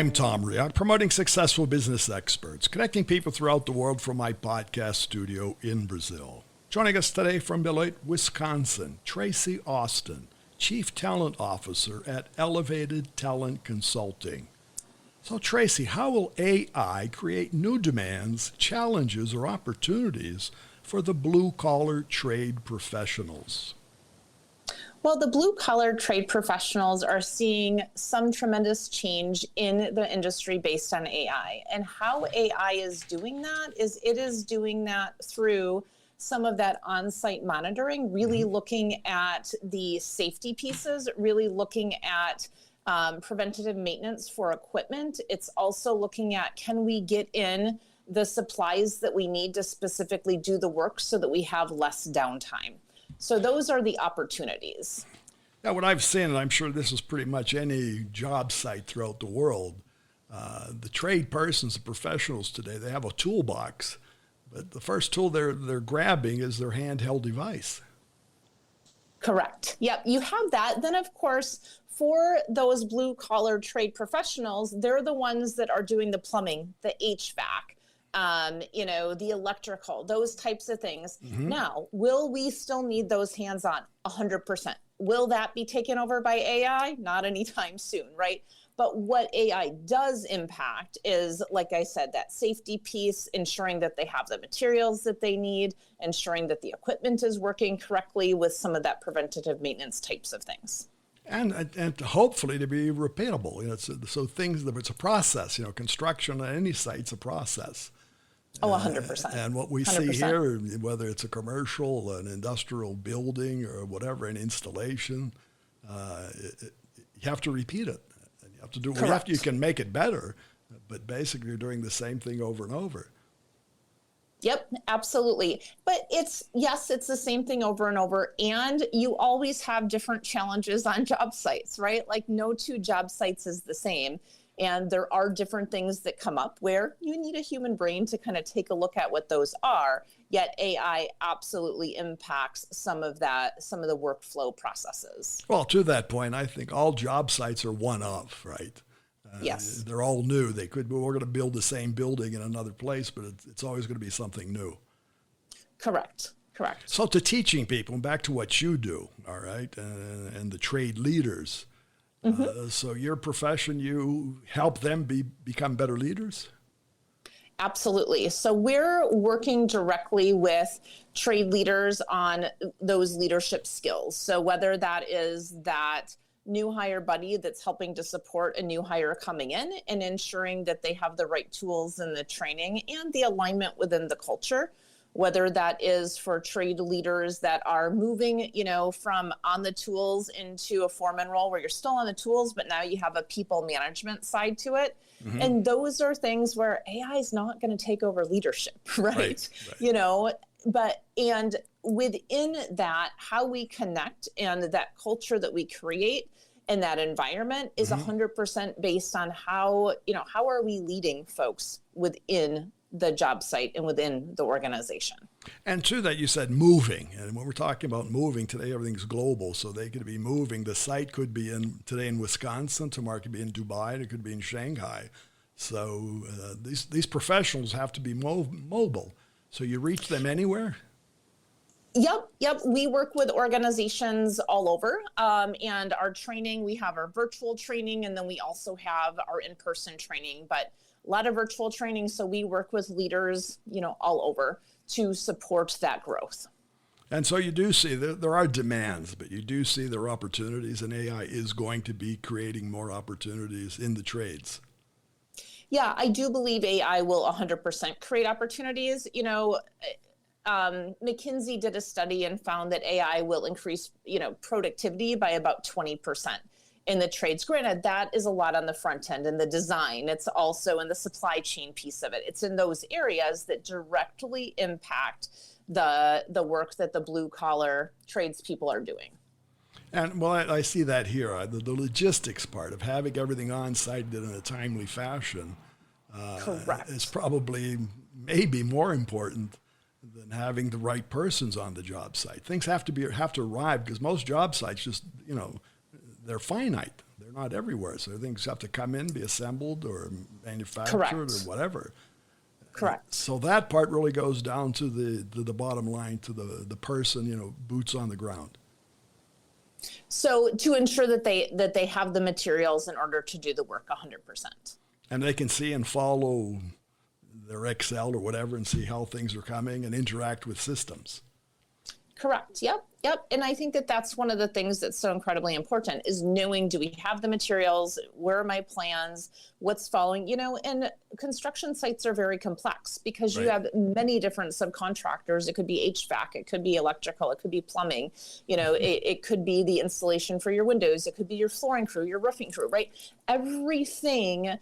I'm Tom Riak, promoting successful business experts, connecting people throughout the world from my podcast studio in Brazil. Joining us today from Beloit, Wisconsin, Traci Austin, Chief Talent Officer at Elevated Talent Consulting. So Traci, how will AI create new demands, challenges, or opportunities for the blue-collar trade professionals? Well, the blue-collar trade professionals are seeing some tremendous change in the industry based on AI. And how AI is doing that is it is doing that through some of that on-site monitoring, really looking at the safety pieces, really looking at preventative maintenance for equipment. It's also looking at, can we get in the supplies that we need to specifically do the work so that we have less downtime? So those are the opportunities. Yeah, what I've seen, and I'm sure this is pretty much any job site throughout the world, the trade persons, the professionals today, they have a toolbox, but the first tool they're grabbing is their handheld device. Correct. Yep, you have that. Then, of course, for those blue-collar trade professionals, they're the ones that are doing the plumbing, the HVAC, the electrical, those types of things. Now, will we still need those hands-on? 100%. Will that be taken over by AI? Not anytime soon, right? But what AI does impact is, like I said, that safety piece, ensuring that they have the materials that they need, ensuring that the equipment is working correctly with some of that preventative maintenance types of things. And hopefully to be repeatable. So things, it's a process, construction on any site's a process. Oh, 100%. And what we 100%. see here, whether it's a commercial, an industrial building, or whatever, an installation, you have to repeat it. And you have to do. You can make it better, but basically you're doing the same thing over and over. Yep, absolutely. But it's the same thing over and over. And you always have different challenges on job sites, right? Like no two job sites is the same. And there are different things that come up where you need a human brain to kind of take a look at what those are. Yet AI absolutely impacts some of the workflow processes. Well, to that point, I think all job sites are one of, right? Yes. They're all new. We're going to build the same building in another place, but it's always going to be something new. Correct. So to teaching people, and back to what you do, all right, and the trade leaders. So your profession, you help them become better leaders? Absolutely. So we're working directly with trade leaders on those leadership skills. So whether that is that new hire buddy that's helping to support a new hire coming in and ensuring that they have the right tools and the training and the alignment within the culture, whether that is for trade leaders that are moving, from on the tools into a foreman role where you're still on the tools, but now you have a people management side to it. And those are things where AI is not going to take over leadership, right? And within that, how we connect and that culture that we create and that environment is 100% based on how are we leading folks within the job site and within the organization. And to that, you said moving. And when we're talking about moving, today everything's global, so they could be moving. The site could be today in Wisconsin, tomorrow it could be in Dubai, it could be in Shanghai. So these professionals have to be mobile. So you reach them anywhere? Yep. We work with organizations all over. And our training, we have our virtual training, and then we also have our in-person training. But a lot of virtual training, so we work with leaders, all over to support that growth. And so you do see there are demands, but you do see there are opportunities, and AI is going to be creating more opportunities in the trades. Yeah, I do believe AI will 100% create opportunities. McKinsey did a study and found that AI will increase, productivity by about 20%. In the trades. Granted, that is a lot on the front end and the design. It's also in the supply chain piece of it. It's in those areas that directly impact the work that the blue collar tradespeople are doing. And well, I see that here. The logistics part of having everything on site in a timely fashion Correct. is probably maybe more important than having the right persons on the job site. Things have to arrive, because most job sites just, they're finite. they're not everywhere. So things have to come in, be assembled or manufactured Correct. or whatever. Correct. So that part really goes down to the bottom line, to the person, boots on the ground. So to ensure that they have the materials in order to do the work 100%. And they can see and follow their Excel or whatever and see how things are coming and interact with systems. Correct. Yep. And I think that that's one of the things that's so incredibly important is knowing, do we have the materials? Where are my plans? What's following? And construction sites are very complex because you have many different subcontractors. It could be HVAC, it could be electrical, it could be plumbing. It could be the installation for your windows. It could be your flooring crew, your roofing crew, right? Everything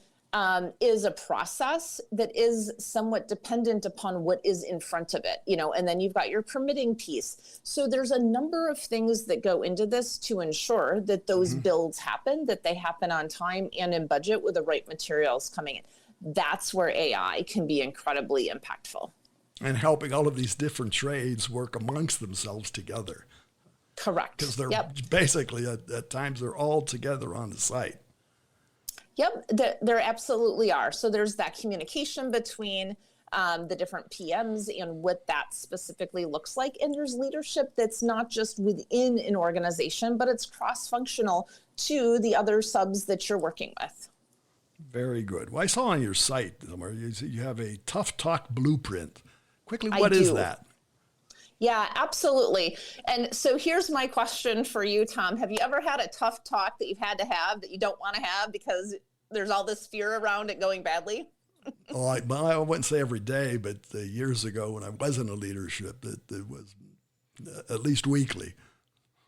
is a process that is somewhat dependent upon what is in front of it, and then you've got your permitting piece. So there's a number of things that go into this to ensure that those builds happen, that they happen on time and in budget with the right materials coming in. That's where AI can be incredibly impactful. And helping all of these different trades work amongst themselves together. Correct. Because they're basically, at times, they're all together on the site. Yep, there absolutely are. So there's that communication between the different PMs and what that specifically looks like. And there's leadership that's not just within an organization, but it's cross-functional to the other subs that you're working with. Very good. Well, I saw on your site somewhere you have a Tough Talk blueprint. Quickly, what is that? Yeah, absolutely. And so here's my question for you, Tom. Have you ever had a tough talk that you've had to have that you don't want to have because there's all this fear around it going badly? I wouldn't say every day, but years ago when I was in a leadership, it was at least weekly.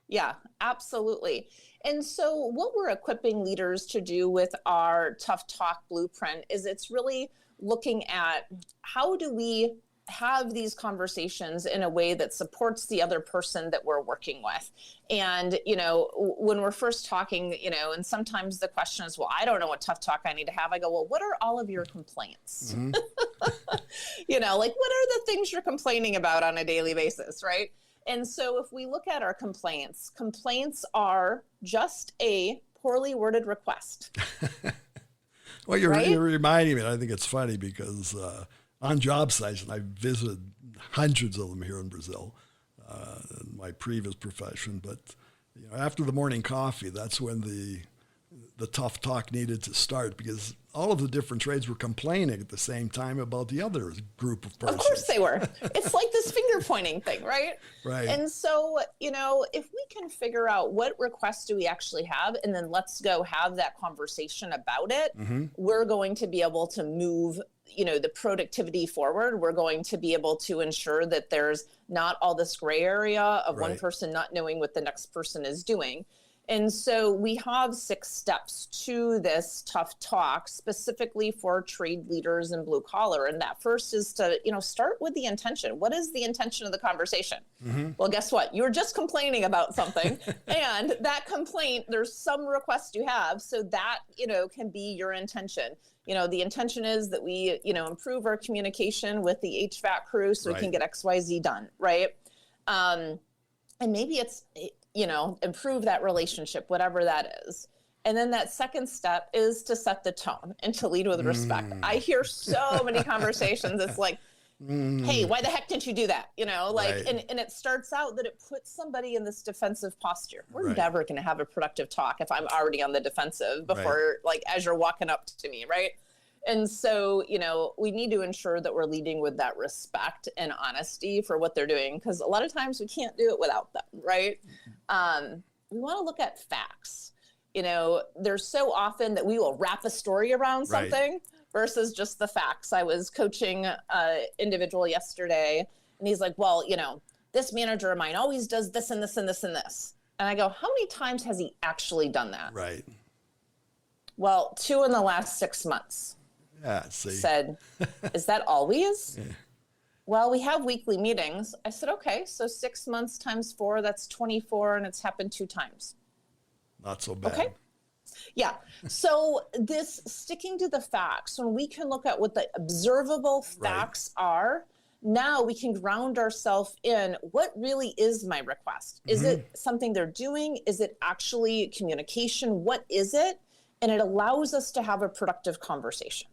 Yeah, absolutely. And so what we're equipping leaders to do with our Tough Talk blueprint is it's really looking at how do we have these conversations in a way that supports the other person that we're working with. And, when we're first talking, and sometimes the question is, well, I don't know what tough talk I need to have. I go, well, what are all of your complaints? Like, what are the things you're complaining about on a daily basis, right? And so if we look at our complaints are just a poorly worded request. Well, you're reminding me, and I think it's funny because on job sites, and I've visited hundreds of them here in Brazil, in my previous profession. But after the morning coffee, that's when the tough talk needed to start because all of the different trades were complaining at the same time about the other group of persons. Of course they were. It's like this finger pointing thing, right? Right. And so, if we can figure out what requests do we actually have, and then let's go have that conversation about it, we're going to be able to move the productivity forward. We're going to be able to ensure that there's not all this gray area of one person not knowing what the next person is doing. And so we have 6 steps to this tough talk specifically for trade leaders and blue collar. And that first is to, start with the intention. What is the intention of the conversation? Well, guess what? You were just complaining about something and that complaint, there's some request you have. So that, can be your intention. The intention is that we, improve our communication with the HVAC crew so we can get XYZ done. Right. And maybe it's, improve that relationship, whatever that is. And then that second step is to set the tone and to lead with respect. I hear so many conversations. It's like, hey, why the heck didn't you do that? And it starts out that it puts somebody in this defensive posture. We're never going to have a productive talk if I'm already on the defensive before, as you're walking up to me, right? And so, we need to ensure that we're leading with that respect and honesty for what they're doing, because a lot of times we can't do it without them, right? We want to look at facts. There's so often that we will wrap a story around something versus just the facts. I was coaching an individual yesterday, and he's like, well, this manager of mine always does this and this and this and this. And I go, how many times has he actually done that? Right. Well, 2 in the last 6 months. Yeah, see. Said, is that always? Well, we have weekly meetings. I said, okay, so 6 months times 4, that's 24, and it's happened 2 times. Not so bad. Okay. Yeah. So this sticking to the facts, when we can look at what the observable facts are, Now we can ground ourselves in what really is my request. Is it something they're doing? Is it actually communication? What is it? And it allows us to have a productive conversation.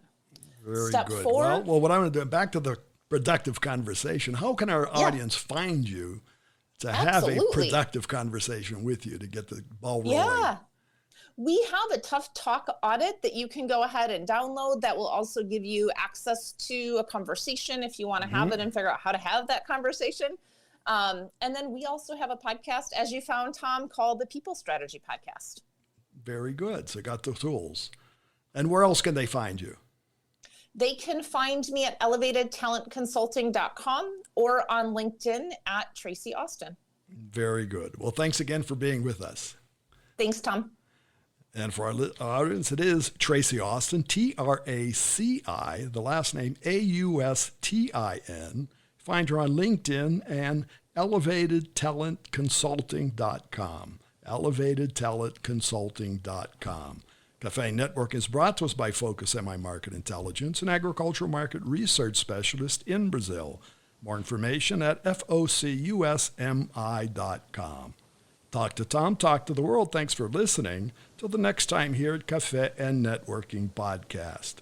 Very Step good. 4. Well, what I'm going to do, back to the productive conversation. How can our audience find you to have a productive conversation with you to get the ball rolling? Yeah. We have a Tough Talk audit that you can go ahead and download that will also give you access to a conversation if you want to have it and figure out how to have that conversation. And then we also have a podcast, as you found, Tom, called the People Strategy Podcast. Very good. So got the tools. And where else can they find you? They can find me at elevatedtalentconsulting.com or on LinkedIn at Traci Austin. Very good. Well, thanks again for being with us. Thanks, Tom. And for our audience, it is Traci Austin, Traci, the last name Austin. Find her on LinkedIn and elevatedtalentconsulting.com. elevatedtalentconsulting.com. Cafe Network is brought to us by Focus MI Market Intelligence, an agricultural market research specialist in Brazil. More information at focusmi.com. Talk to Tom, talk to the world. Thanks for listening. Till the next time here at Cafe and Networking Podcast.